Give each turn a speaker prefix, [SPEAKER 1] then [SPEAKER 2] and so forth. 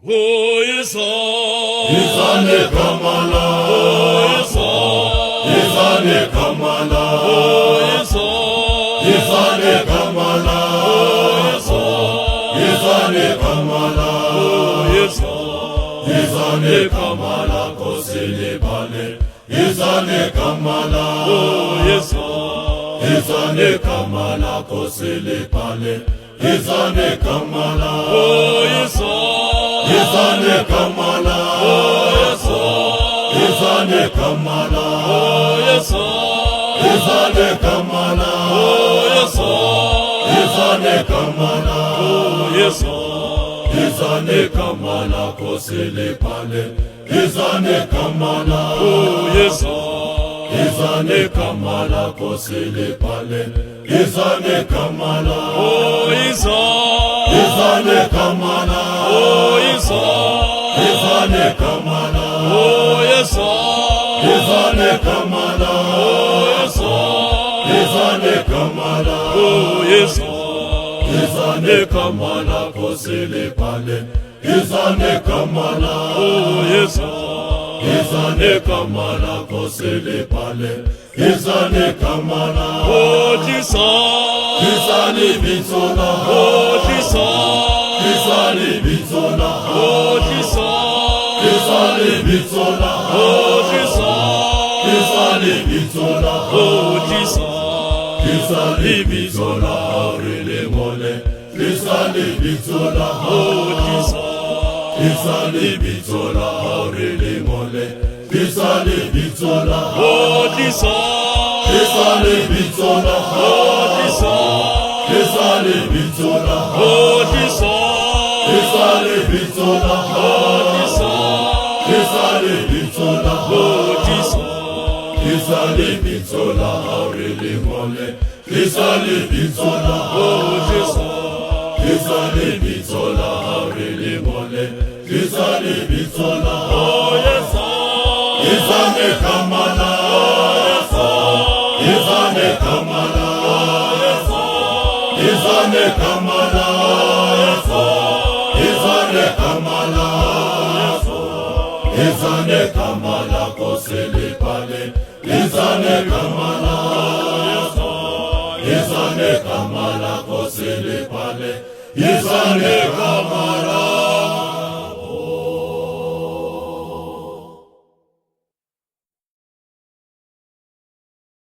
[SPEAKER 1] Oh Yeso,
[SPEAKER 2] Izane kamala,
[SPEAKER 1] oh Yeso,
[SPEAKER 2] Izane kamala,
[SPEAKER 1] oh Yeso,
[SPEAKER 2] Izane kamala,
[SPEAKER 1] oh Yeso,
[SPEAKER 2] Izane kamala,
[SPEAKER 1] oh Yeso,
[SPEAKER 2] Izane kamala kosele bale, Izane kamala,
[SPEAKER 1] oh Yeso,
[SPEAKER 2] Izane kamala kosele bale, Izane kamala,
[SPEAKER 1] oh Yeso,
[SPEAKER 2] Izane kamala,
[SPEAKER 1] oh Yeso,
[SPEAKER 2] Izane kamala,
[SPEAKER 1] oh Yeso,
[SPEAKER 2] Izane kamala,
[SPEAKER 1] oh Yeso,
[SPEAKER 2] Izane kamala,
[SPEAKER 1] oh Yeso,
[SPEAKER 2] Izane kamala kosele pale, Izane kamala,
[SPEAKER 1] oh Yeso,
[SPEAKER 2] Izane kamala kosele pale, Izane kamala,
[SPEAKER 1] oh Yeso,
[SPEAKER 2] Izane kamala,
[SPEAKER 1] oh Yeso,
[SPEAKER 2] Izane kamala,
[SPEAKER 1] oh Yeso,
[SPEAKER 2] Izane kamala,
[SPEAKER 1] oh Yeso,
[SPEAKER 2] Izane kamala,
[SPEAKER 1] oh Yeso,
[SPEAKER 2] Izane kamala kosele pale, Izane kamala,
[SPEAKER 1] oh Yeso,
[SPEAKER 2] Izane kamala kosele pale, Izane kamala,
[SPEAKER 1] oh Jesus,
[SPEAKER 2] Izane bitola,
[SPEAKER 1] oh Jesus,
[SPEAKER 2] Izane bitola,
[SPEAKER 1] oh Jesus,
[SPEAKER 2] Izane bitola,
[SPEAKER 1] oh Jesus,
[SPEAKER 2] Izane bitola,
[SPEAKER 1] oh Jesus,
[SPEAKER 2] Izane bitola, Aurele mole, Izane bitola,
[SPEAKER 1] oh Jesus,
[SPEAKER 2] Izane bitola, Aurele mole, Izane bitola,
[SPEAKER 1] oh Jesus,
[SPEAKER 2] Izane bitola,
[SPEAKER 1] oh Jesus,
[SPEAKER 2] Izane bitola,
[SPEAKER 1] oh Jesus,
[SPEAKER 2] Izane bitola,
[SPEAKER 1] oh Jesus,
[SPEAKER 2] Izane bitola,
[SPEAKER 1] oh Jesus,
[SPEAKER 2] Izane bitola, Aurele mole, Izane bitola,
[SPEAKER 1] oh Jesus,
[SPEAKER 2] Izane bitola, Aurele mole, Izane bitola,
[SPEAKER 1] oh yes,
[SPEAKER 2] Izane kamala, Izane kamala, Izane kamala, Izane kamala, Izane kamala kosele pale, Izane kamala, Izane kamala kosele pale, Izane kamala.